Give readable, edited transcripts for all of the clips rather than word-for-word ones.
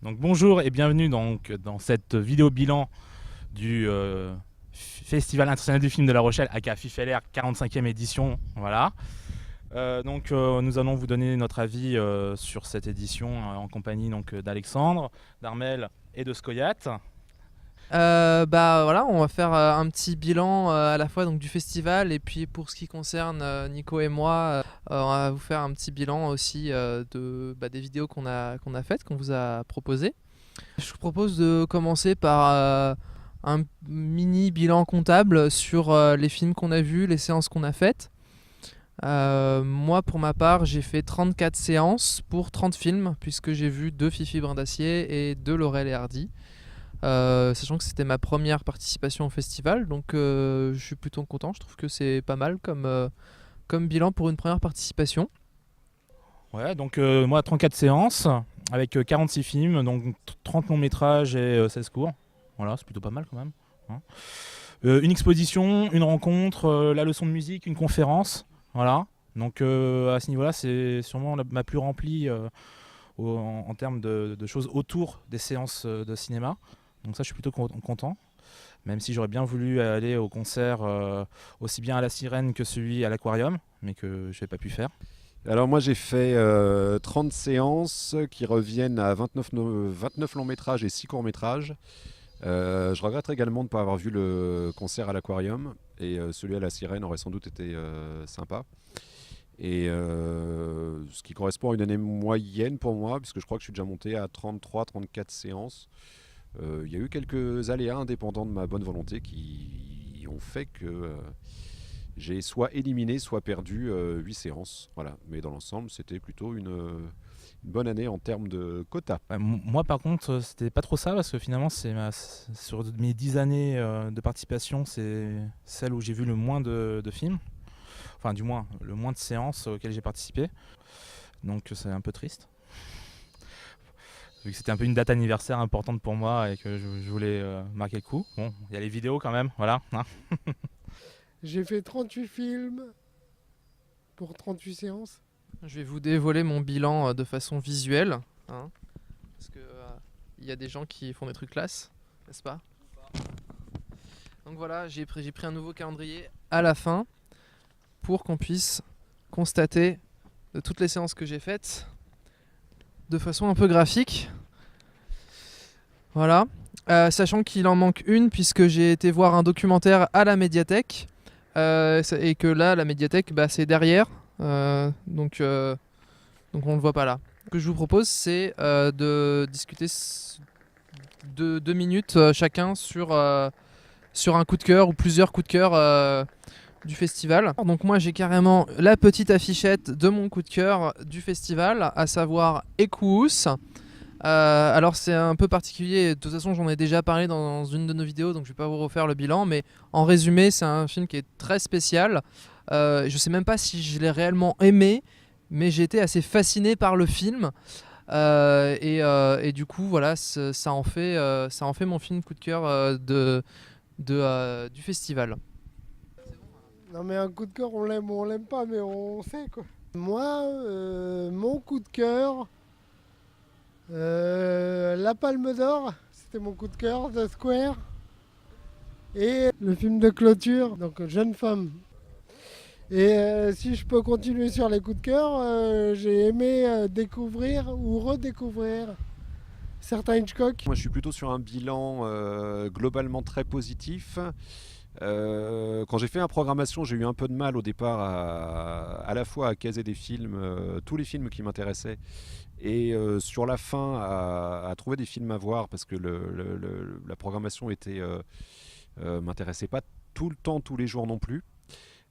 Donc bonjour et bienvenue dans cette vidéo bilan du Festival international du film de La Rochelle, aka FIFLR 45e édition. Voilà. Nous allons vous donner notre avis sur cette édition en compagnie d'Alexandre, d'Armel et de Scoyat. Voilà, on va faire un petit bilan à la fois donc, du festival et puis pour ce qui concerne Nico et moi, on va vous faire un petit bilan aussi des vidéos qu'on a faites, qu'on vous a proposées. Je vous propose de commencer par un mini bilan comptable sur les films qu'on a vus, les séances qu'on a faites. Moi pour ma part j'ai fait 34 séances pour 30 films puisque j'ai vu 2 Fifi Brin d'Acier et 2 Laurel et Hardy. Sachant que c'était ma première participation au festival, donc je suis plutôt content. Je trouve que c'est pas mal comme bilan pour une première participation. Ouais, donc moi 34 séances avec 46 films, donc 30 longs métrages et 16 courts. Voilà, c'est plutôt pas mal quand même. Hein. Une exposition, une rencontre, la leçon de musique, une conférence. Voilà. Donc à ce niveau-là, c'est sûrement ma plus remplie en termes de choses autour des séances de cinéma. Donc ça, je suis plutôt content. Même si j'aurais bien voulu aller au concert aussi bien à la Sirène que celui à l'Aquarium, mais que je n'ai pas pu faire. Alors moi j'ai fait 30 séances qui reviennent à 29 longs métrages et 6 courts métrages. Je regrette également de ne pas avoir vu le concert à l'Aquarium et celui à la Sirène aurait sans doute été sympa. Et ce qui correspond à une année moyenne pour moi, puisque je crois que je suis déjà monté à 33-34 séances. Il y a eu quelques aléas indépendants de ma bonne volonté qui ont fait que j'ai soit éliminé, soit perdu 8 séances. Voilà. Mais dans l'ensemble, c'était plutôt une bonne année en termes de quota. Moi, par contre, c'était pas trop ça, parce que finalement, sur mes 10 années de participation, c'est celle où j'ai vu le moins de films. Enfin, du moins, le moins de séances auxquelles j'ai participé. Donc, c'est un peu triste. Vu que c'était un peu une date anniversaire importante pour moi et que je voulais marquer le coup. Bon, il y a les vidéos quand même, voilà. Hein. J'ai fait 38 films pour 38 séances. Je vais vous dévoiler mon bilan de façon visuelle, hein, parce que y a des gens qui font des trucs classe, n'est-ce pas? Donc voilà, j'ai pris un nouveau calendrier à la fin pour qu'on puisse constater de toutes les séances que j'ai faites de façon un peu graphique. Voilà. Sachant qu'il en manque une puisque j'ai été voir un documentaire à la médiathèque et que là la médiathèque c'est derrière donc on le voit pas là. Ce que je vous propose c'est de discuter de 2 minutes chacun sur un coup de cœur ou plusieurs coups de cœur du festival. Donc moi j'ai carrément la petite affichette de mon coup de cœur du festival, à savoir Equus. Alors c'est un peu particulier, de toute façon j'en ai déjà parlé dans une de nos vidéos, donc je vais pas vous refaire le bilan, mais en résumé c'est un film qui est très spécial. Je sais même pas si je l'ai réellement aimé, mais j'ai été assez fasciné par le film. Et du coup voilà, ça en fait mon film coup de cœur du festival. Non mais un coup de cœur, on l'aime ou on l'aime pas, mais on sait quoi. Moi, mon coup de cœur, La Palme d'Or, c'était mon coup de cœur, The Square. Et le film de clôture, donc Jeune femme. Et si je peux continuer sur les coups de cœur, j'ai aimé découvrir ou redécouvrir certains Hitchcock. Moi je suis plutôt sur un bilan globalement très positif. Quand j'ai fait la programmation, j'ai eu un peu de mal au départ à la fois à caser des films, tous les films qui m'intéressaient, et sur la fin à trouver des films à voir parce que la programmation m'intéressait pas tout le temps, tous les jours non plus.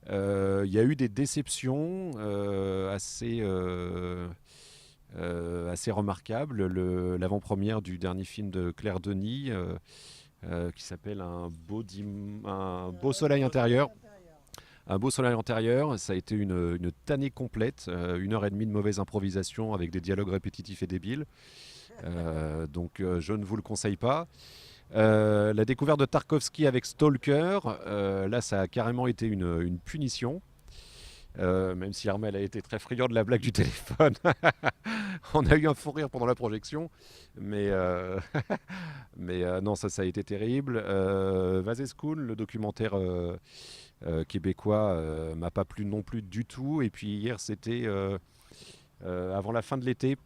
Il y a eu des déceptions assez remarquables. L'avant-première du dernier film de Claire Denis qui s'appelle un beau soleil intérieur. Un beau soleil intérieur, ça a été une tannée complète, 1h30 de mauvaise improvisation avec des dialogues répétitifs et débiles. Donc je ne vous le conseille pas. La découverte de Tarkovsky avec Stalker, là ça a carrément été une punition. même si Armel a été très friand de la blague du téléphone. On a eu un fou rire pendant la projection, mais, non, ça a été terrible. Vazescun, le documentaire québécois, m'a pas plu non plus du tout. Et puis hier, c'était avant la fin de l'été,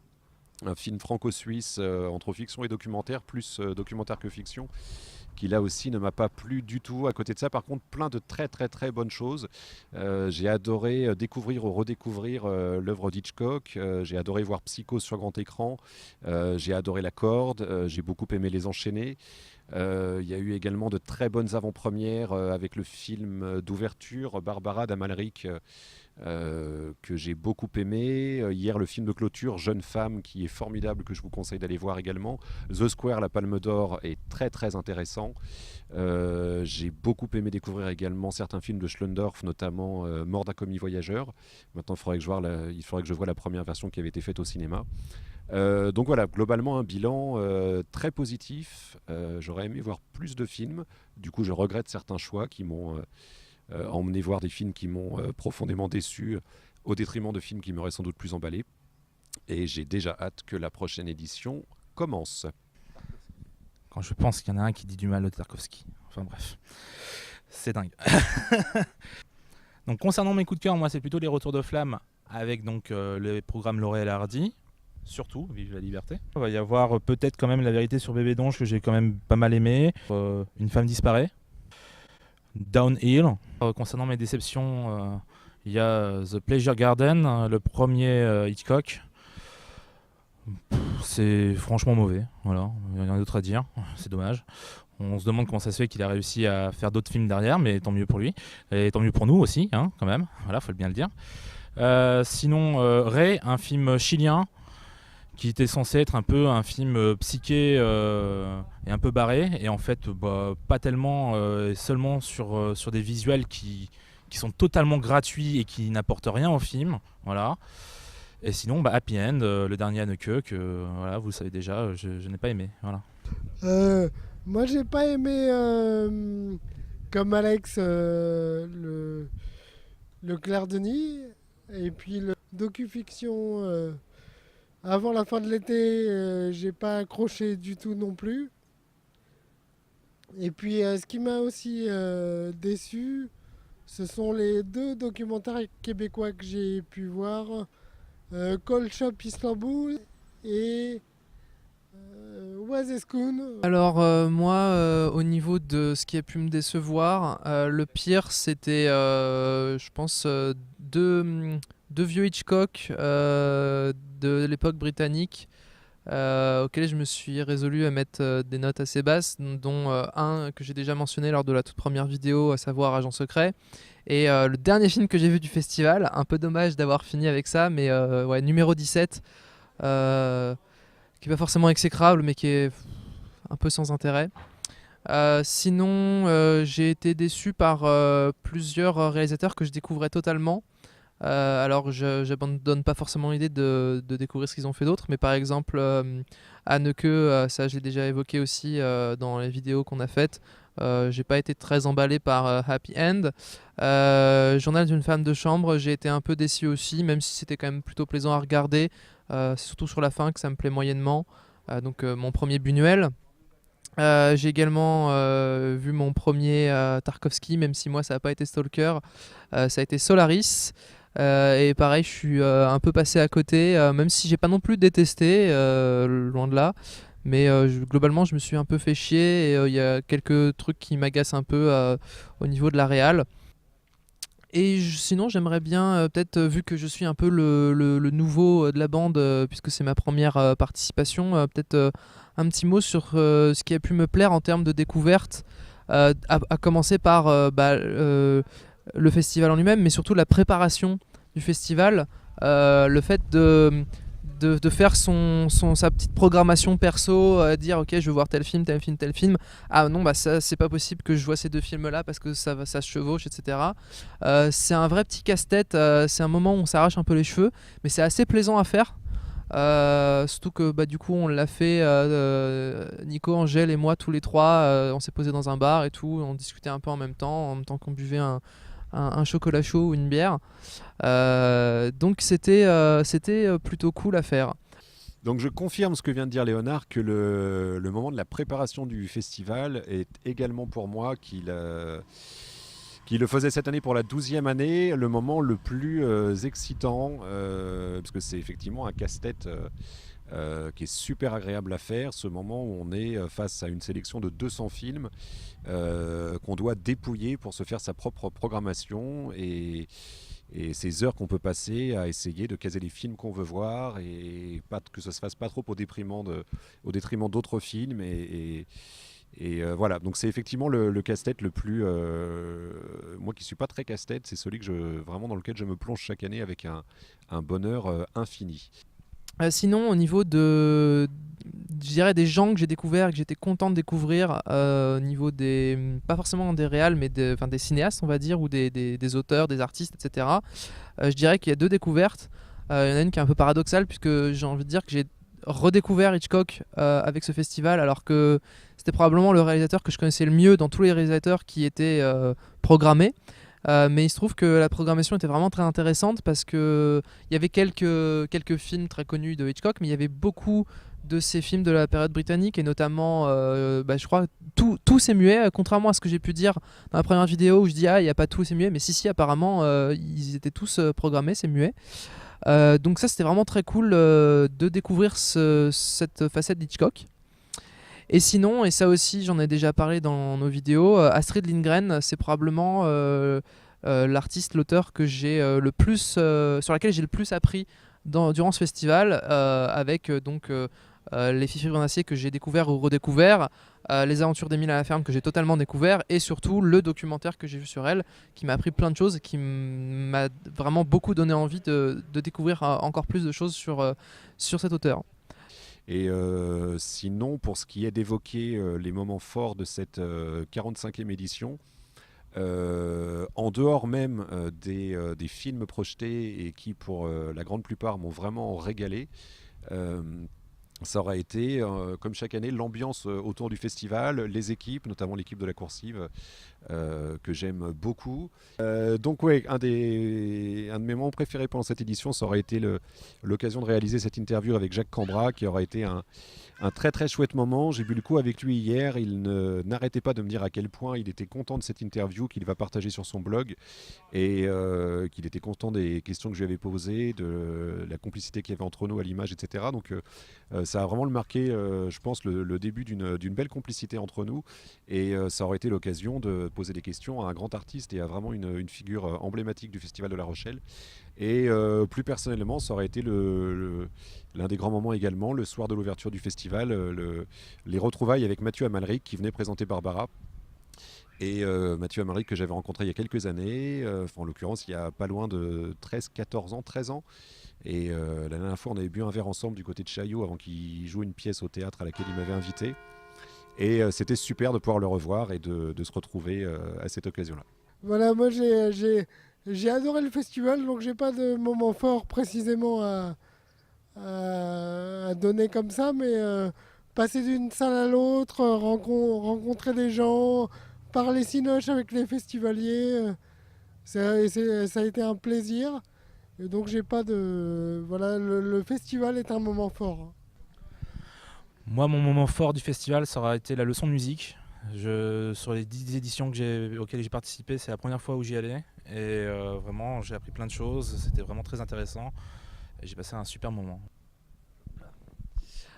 un film franco-suisse entre fiction et documentaire, plus documentaire que fiction, qui là aussi ne m'a pas plu du tout. À côté de ça, par contre, plein de très très très bonnes choses. J'ai adoré découvrir ou redécouvrir l'œuvre d'Hitchcock. J'ai adoré voir Psycho sur grand écran. J'ai adoré La Corde. J'ai beaucoup aimé Les Enchaînés. Il y a eu également de très bonnes avant-premières avec le film d'ouverture Barbara d'Amalric, que j'ai beaucoup aimé. Hier, le film de clôture Jeune femme, qui est formidable, que je vous conseille d'aller voir également. The Square, la Palme d'Or, est très très intéressant. J'ai beaucoup aimé découvrir également certains films de Schlendorf, notamment Mort d'un commis voyageur. Maintenant, il faudrait que je voie la première version qui avait été faite au cinéma. Donc voilà, globalement un bilan très positif. J'aurais aimé voir plus de films. Du coup, je regrette certains choix qui m'ont emmené voir des films qui m'ont profondément déçu, au détriment de films qui m'auraient sans doute plus emballé. Et j'ai déjà hâte que la prochaine édition commence. Quand je pense qu'il y en a un qui dit du mal de Tarkovsky. Enfin bref, c'est dingue. Donc concernant mes coups de cœur, moi c'est plutôt les retours de flamme avec donc le programme Laurel et Hardy. Surtout, vive la liberté. Il va y avoir peut-être quand même La vérité sur Bébé Donge, que j'ai quand même pas mal aimé. Une femme disparaît. Downhill. Concernant mes déceptions, il y a The Pleasure Garden, le premier Hitchcock. C'est franchement mauvais, voilà, il n'y a rien d'autre à dire, c'est dommage. On se demande comment ça se fait qu'il a réussi à faire d'autres films derrière, mais tant mieux pour lui. Et tant mieux pour nous aussi, hein, quand même, voilà, faut bien le dire. Sinon, Ray, un film chilien, qui était censé être un peu un film psyché et un peu barré, et en fait pas tellement, seulement sur des visuels qui sont totalement gratuits et qui n'apportent rien au film, voilà. Et sinon Happy End, le dernier Haneke, que voilà, vous le savez déjà, je n'ai pas aimé, voilà. Moi j'ai pas aimé comme Alex le Clair de Nid, et puis le docu-fiction avant la fin de l'été, j'ai pas accroché du tout non plus. Et puis ce qui m'a aussi déçu, ce sont les deux documentaires québécois que j'ai pu voir, Cold Shop Istanbul et Wazescun. Alors moi, au niveau de ce qui a pu me décevoir, le pire c'était, je pense, deux vieux Hitchcock de l'époque britannique, auxquels je me suis résolu à mettre des notes assez basses, dont un que j'ai déjà mentionné lors de la toute première vidéo, à savoir Agent Secret. Et le dernier film que j'ai vu du festival, un peu dommage d'avoir fini avec ça, mais ouais, numéro 17, qui n'est pas forcément exécrable, mais qui est un peu sans intérêt. Sinon, j'ai été déçu par plusieurs réalisateurs que je découvrais totalement. Alors, je n'abandonne pas forcément l'idée de découvrir ce qu'ils ont fait d'autres, mais par exemple, Haneke, ça je l'ai déjà évoqué aussi dans les vidéos qu'on a faites. J'ai pas été très emballé par Happy End. Journal d'une femme de chambre, j'ai été un peu déçu aussi, même si c'était quand même plutôt plaisant à regarder. C'est surtout sur la fin que ça me plaît moyennement. Donc mon premier Buñuel. J'ai également vu mon premier Tarkovsky, même si moi ça n'a pas été Stalker, ça a été Solaris. Et pareil, je suis un peu passé à côté, même si j'ai pas non plus détesté, loin de là. Mais globalement, je me suis un peu fait chier, et il y a quelques trucs qui m'agacent un peu au niveau de la réal. Et sinon, j'aimerais bien, peut-être, vu que je suis un peu le nouveau de la bande, puisque c'est ma première participation, peut-être un petit mot sur ce qui a pu me plaire en termes de découverte, à commencer par le festival en lui-même, mais surtout la préparation du festival, le fait de faire sa petite programmation perso, dire ok, je veux voir tel film, tel film, tel film. Ah non, bah ça c'est pas possible que je vois ces deux films là parce que ça se chevauche, etc. C'est un vrai petit casse-tête, c'est un moment où on s'arrache un peu les cheveux, mais c'est assez plaisant à faire. Surtout que du coup on l'a fait, Nico, Angèle et moi tous les trois, on s'est posé dans un bar et tout, on discutait un peu en même temps qu'on buvait un chocolat chaud ou une bière. Donc c'était plutôt cool à faire. Donc je confirme ce que vient de dire Léonard, que le moment de la préparation du festival est également pour moi, qui le faisait cette année pour la 12e année, le moment le plus excitant, parce que c'est effectivement un casse-tête qui est super agréable à faire, ce moment où on est face à une sélection de 200 films qu'on doit dépouiller pour se faire sa propre programmation et ces heures qu'on peut passer à essayer de caser les films qu'on veut voir et pas, que ça se fasse pas trop au détriment d'autres films voilà, donc c'est effectivement le casse-tête le plus moi qui suis pas très casse-tête, c'est celui vraiment dans lequel je me plonge chaque année avec un bonheur infini. Sinon, au niveau je dirais des gens que j'ai découverts et que j'étais content de découvrir, au niveau pas forcément des réals, mais des cinéastes, on va dire, ou des auteurs, des artistes, etc. Je dirais qu'il y a 2 découvertes. Il y en a une qui est un peu paradoxale, puisque j'ai envie de dire que j'ai redécouvert Hitchcock avec ce festival, alors que c'était probablement le réalisateur que je connaissais le mieux dans tous les réalisateurs qui étaient programmés. Mais il se trouve que la programmation était vraiment très intéressante parce qu'il y avait quelques films très connus de Hitchcock, mais il y avait beaucoup de ces films de la période britannique et notamment, je crois, tout c'est muet, contrairement à ce que j'ai pu dire dans la première vidéo où je dis il n'y a pas tout c'est muet, mais si, apparemment ils étaient tous programmés, c'est muet. Donc ça c'était vraiment très cool de découvrir cette facette d'Hitchcock. Et sinon, et ça aussi j'en ai déjà parlé dans nos vidéos, Astrid Lindgren, c'est probablement l'artiste, l'auteur que j'ai le plus, sur laquelle j'ai le plus appris durant ce festival, avec Les Filles Grenadiers que j'ai découvert ou redécouvert, Les Aventures d'Émile à la ferme que j'ai totalement découvert, et surtout le documentaire que j'ai vu sur elle, qui m'a appris plein de choses, qui m'a vraiment beaucoup donné envie de découvrir encore plus de choses sur cet auteur. Et sinon, pour ce qui est d'évoquer les moments forts de cette 45e édition, en dehors même des films projetés et qui, pour la grande plupart, m'ont vraiment régalé, ça aurait été, comme chaque année, l'ambiance autour du festival, les équipes, notamment l'équipe de la coursive, que j'aime beaucoup. Donc ouais, un de mes moments préférés pendant cette édition, ça aurait été l'occasion de réaliser cette interview avec Jacques Cambra, qui aurait été un très très chouette moment. J'ai bu le coup avec lui hier, il n'arrêtait pas de me dire à quel point il était content de cette interview qu'il va partager sur son blog et qu'il était content des questions que je lui avais posées, de la complicité qu'il y avait entre nous à l'image, etc. Donc ça a vraiment marqué, je pense, le début d'une belle complicité entre nous et ça aurait été l'occasion de poser des questions à un grand artiste et à vraiment une figure emblématique du Festival de La Rochelle. Et plus personnellement, ça aurait été l'un des grands moments également, le soir de l'ouverture du festival, les retrouvailles avec Mathieu Amalric qui venait présenter Barbara. Et Mathieu Amalric que j'avais rencontré il y a quelques années, en l'occurrence il y a pas loin de 13 ans. Et la dernière fois on avait bu un verre ensemble du côté de Chaillot avant qu'il joue une pièce au théâtre à laquelle il m'avait invité. Et c'était super de pouvoir le revoir et de se retrouver à cette occasion-là. Voilà, moi j'ai adoré le festival, donc j'ai pas de moment fort précisément à donner comme ça, mais passer d'une salle à l'autre, rencontrer des gens, parler cinoche avec les festivaliers, ça a été un plaisir. Et donc j'ai pas de... Voilà, le festival est un moment fort. Moi, mon moment fort du festival, ça aura été la leçon de musique. Sur les 10 éditions auxquelles j'ai participé, c'est la première fois où j'y allais. Et vraiment, j'ai appris plein de choses. C'était vraiment très intéressant. Et j'ai passé un super moment.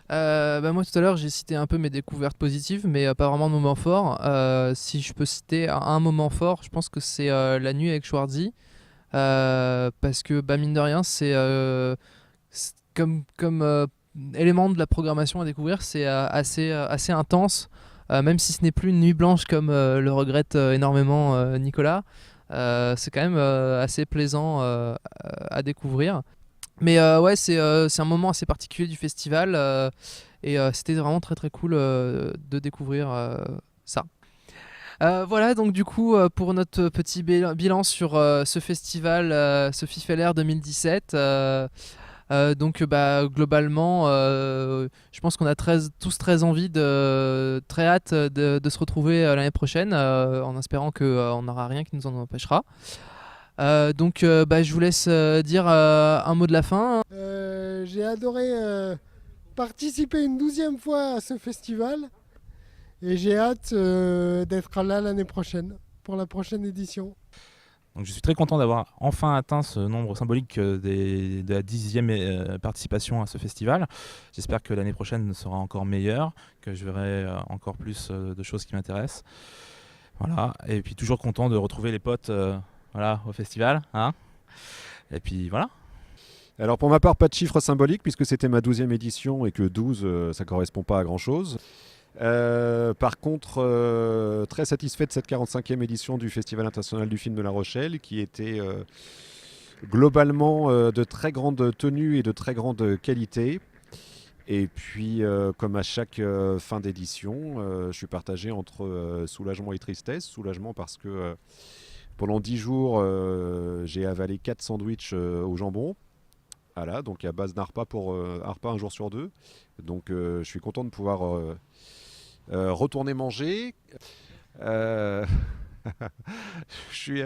Moi tout à l'heure j'ai cité un peu mes découvertes positives, mais pas vraiment de moment fort. Si je peux citer un moment fort, je pense que c'est la nuit avec Schwarzy. Parce que mine de rien, c'est comme élément de la programmation à découvrir, c'est assez intense, même si ce n'est plus une nuit blanche comme le regrette énormément Nicolas. C'est quand même assez plaisant à découvrir. Mais ouais, c'est un moment assez particulier du festival et c'était vraiment très très cool de découvrir ça. Voilà, donc du coup, pour notre petit bilan sur ce festival, ce FIFLR 2017, Donc globalement, je pense qu'on a tous très envie, très hâte de se retrouver l'année prochaine, en espérant qu'on n'aura rien qui nous en empêchera. Je vous laisse dire un mot de la fin. J'ai adoré participer une 12e fois à ce festival et j'ai hâte d'être là l'année prochaine pour la prochaine édition. Donc je suis très content d'avoir enfin atteint ce nombre symbolique de la 10e participation à ce festival. J'espère que l'année prochaine sera encore meilleure, que je verrai encore plus de choses qui m'intéressent. Voilà. Et puis toujours content de retrouver les potes au festival. Hein. Et puis voilà. Alors pour ma part, pas de chiffre symbolique puisque c'était ma 12e édition et que 12, ça correspond pas à grand-chose. Par contre, très satisfait de cette 45e édition du Festival international du film de La Rochelle qui était globalement de très grande tenue et de très grande qualité. Et puis, comme à chaque fin d'édition, je suis partagé entre soulagement et tristesse. Soulagement parce que pendant 10 jours, j'ai avalé 4 sandwichs au jambon. Voilà, donc à base d'un repas pour un repas un jour sur 2. Donc je suis content de pouvoir retourner manger. Je suis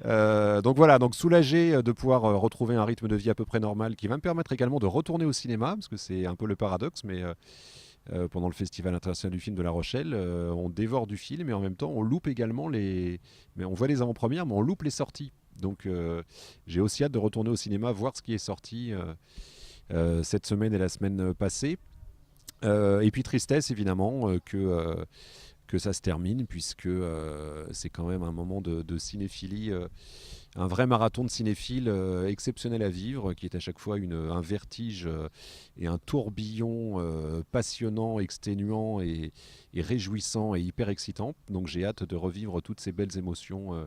donc voilà, donc soulagé de pouvoir retrouver un rythme de vie à peu près normal qui va me permettre également de retourner au cinéma, parce que c'est un peu le paradoxe, mais pendant le Festival international du film de La Rochelle, on dévore du film et en même temps on loupe également mais on voit les avant-premières, mais on loupe les sorties. Donc j'ai aussi hâte de retourner au cinéma, voir ce qui est sorti cette semaine et la semaine passée. Et puis tristesse évidemment que ça se termine, puisque c'est quand même un moment de cinéphilie, un vrai marathon de cinéphiles exceptionnel à vivre, qui est à chaque fois un vertige et un tourbillon passionnant, exténuant et réjouissant et hyper excitant. Donc j'ai hâte de revivre toutes ces belles émotions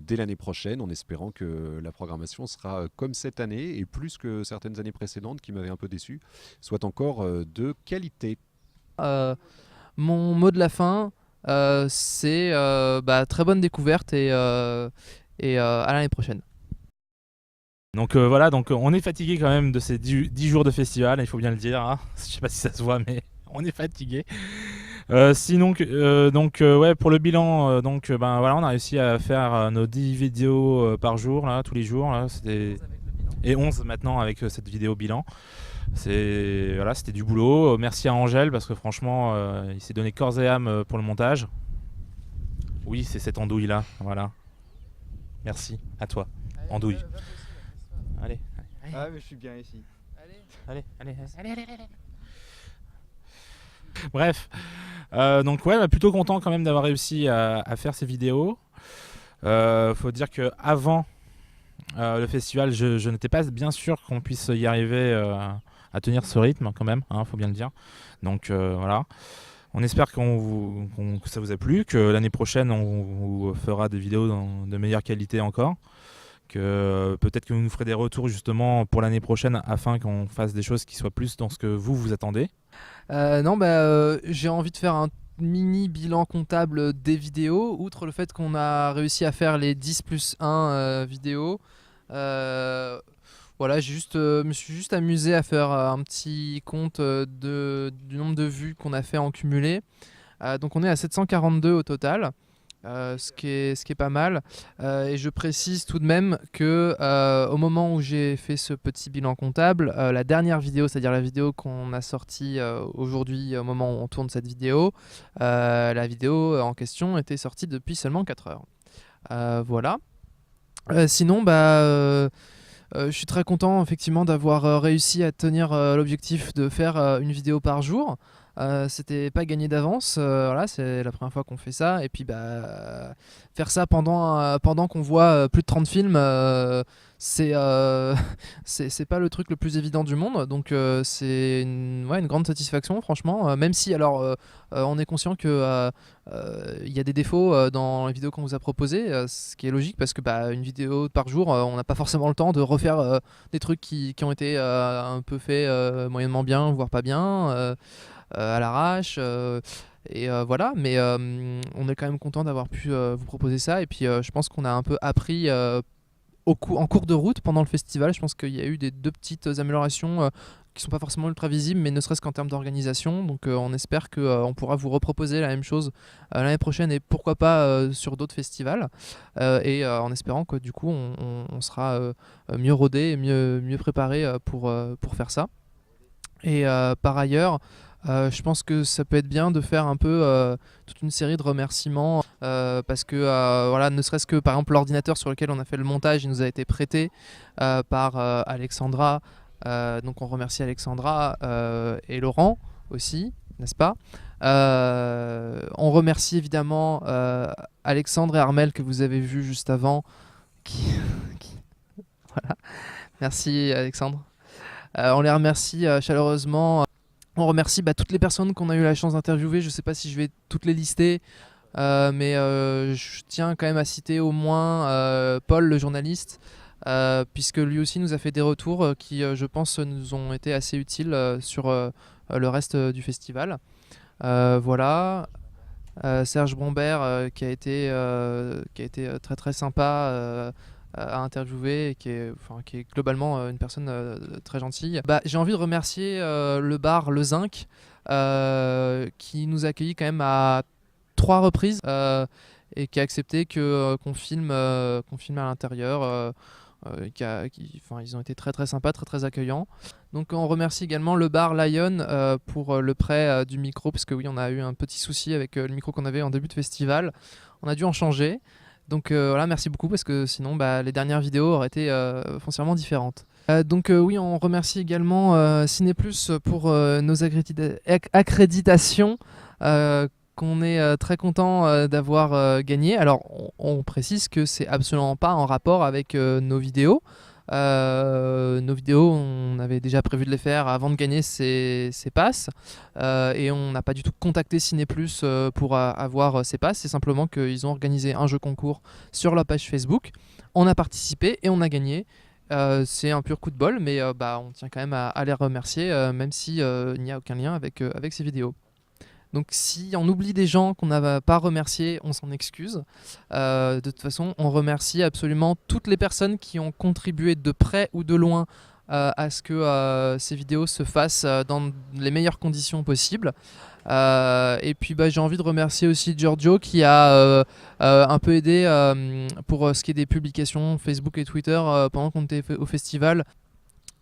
dès l'année prochaine, en espérant que la programmation sera comme cette année, et plus que certaines années précédentes qui m'avaient un peu déçu, soit encore de qualité. Mon mot de la fin, c'est très bonne découverte et à l'année prochaine. Donc voilà, donc on est fatigué quand même de ces 10 jours de festival, il faut bien le dire. Hein. Je sais pas si ça se voit, mais on est fatigué. Sinon, pour le bilan, on a réussi à faire nos 10 vidéos par jour, là, tous les jours. Là, et 11 maintenant avec cette vidéo bilan. C'était du boulot. Merci à Angèle parce que franchement, il s'est donné corps et âme pour le montage. Oui, c'est cette andouille là. Voilà. Merci à toi, andouille. Allez. Ah, mais je suis bien ici. Allez. Bref, plutôt content quand même d'avoir réussi à faire ces vidéos. Faut dire que avant le festival, je n'étais pas bien sûr qu'on puisse y arriver à tenir ce rythme quand même, hein, faut bien le dire. Donc voilà. On espère que ça vous a plu, que l'année prochaine on vous fera des vidéos de meilleure qualité encore, que peut-être que vous nous ferez des retours justement pour l'année prochaine afin qu'on fasse des choses qui soient plus dans ce que vous attendez. J'ai envie de faire un mini bilan comptable des vidéos. Outre le fait qu'on a réussi à faire les 10+1 vidéos, voilà, me suis juste amusé à faire un petit compte du nombre de vues qu'on a fait en cumulé. Donc on est à 742 au total. Ce qui est pas mal. Et je précise tout de même que au moment où j'ai fait ce petit bilan comptable, la dernière vidéo, c'est-à-dire la vidéo qu'on a sortie aujourd'hui, au moment où on tourne cette vidéo, la vidéo en question était sortie depuis seulement 4 heures. Voilà. Sinon, je suis très content effectivement d'avoir réussi à tenir l'objectif de faire une vidéo par jour. C'était pas gagné d'avance, voilà, c'est la première fois qu'on fait ça, et puis faire ça pendant qu'on voit plus de 30 films, c'est pas le truc le plus évident du monde, donc c'est une grande satisfaction franchement, même si alors on est conscient que il y a des défauts dans les vidéos qu'on vous a proposées, ce qui est logique parce que une vidéo par jour, on n'a pas forcément le temps de refaire des trucs qui ont été un peu faits moyennement bien, voire pas bien, à l'arrache, voilà, mais on est quand même content d'avoir pu vous proposer ça, et puis je pense qu'on a un peu appris en cours de route pendant le festival. Je pense qu'il y a eu deux petites améliorations qui sont pas forcément ultra visibles, mais ne serait-ce qu'en termes d'organisation. Donc on espère qu'on pourra vous reproposer la même chose l'année prochaine et pourquoi pas sur d'autres festivals. Et en espérant que du coup on sera mieux rodé et mieux préparé pour faire ça. Et par ailleurs, je pense que ça peut être bien de faire un peu toute une série de remerciements parce que voilà, ne serait-ce que par exemple l'ordinateur sur lequel on a fait le montage, il nous a été prêté par Alexandra. Donc on remercie Alexandra et Laurent aussi, n'est-ce pas? On remercie évidemment Alexandre et Armel que vous avez vus juste avant. Voilà. Merci Alexandre. On les remercie chaleureusement. On remercie toutes les personnes qu'on a eu la chance d'interviewer. Je ne sais pas si je vais toutes les lister, mais je tiens quand même à citer au moins Paul, le journaliste, puisque lui aussi nous a fait des retours qui, je pense, nous ont été assez utiles sur le reste du festival. Voilà. Serge Brombert qui a été très très sympa à interviewer et qui est globalement une personne très gentille. J'ai envie de remercier le bar Le Zinc qui nous a accueillis quand même à 3 reprises et qui a accepté qu'on filme à l'intérieur. Ils ont été très très sympas, très très accueillants. Donc on remercie également le bar Lion pour le prêt du micro, parce que oui, on a eu un petit souci avec le micro qu'on avait en début de festival. On a dû en changer. Donc voilà, merci beaucoup, parce que sinon les dernières vidéos auraient été foncièrement différentes. Oui, on remercie également Ciné Plus pour nos accréditations qu'on est très content d'avoir gagné. Alors on précise que c'est absolument pas en rapport avec nos vidéos. Nos vidéos, on avait déjà prévu de les faire avant de gagner ces passes et on n'a pas du tout contacté Ciné Plus pour avoir ces passes. C'est simplement qu'ils ont organisé un jeu concours sur la page Facebook. On a participé et on a gagné. C'est un pur coup de bol, mais on tient quand même à les remercier, même s'il n'y a aucun lien avec ces vidéos. Donc si on oublie des gens qu'on n'a pas remerciés, on s'en excuse. De toute façon, on remercie absolument toutes les personnes qui ont contribué de près ou de loin à ce que ces vidéos se fassent dans les meilleures conditions possibles. Et puis j'ai envie de remercier aussi Giorgio qui a un peu aidé pour ce qui est des publications Facebook et Twitter pendant qu'on était au festival.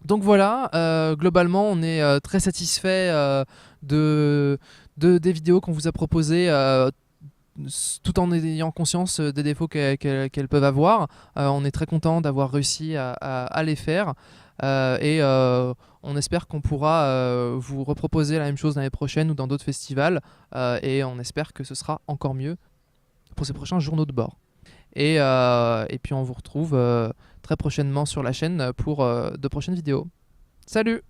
Donc voilà, globalement on est très satisfait des vidéos qu'on vous a proposées tout en ayant conscience des défauts qu'elles peuvent avoir. On est très content d'avoir réussi à les faire et on espère qu'on pourra vous reproposer la même chose l'année prochaine ou dans d'autres festivals et on espère que ce sera encore mieux pour ces prochains journaux de bord. Et puis on vous retrouve très prochainement sur la chaîne pour de prochaines vidéos. Salut!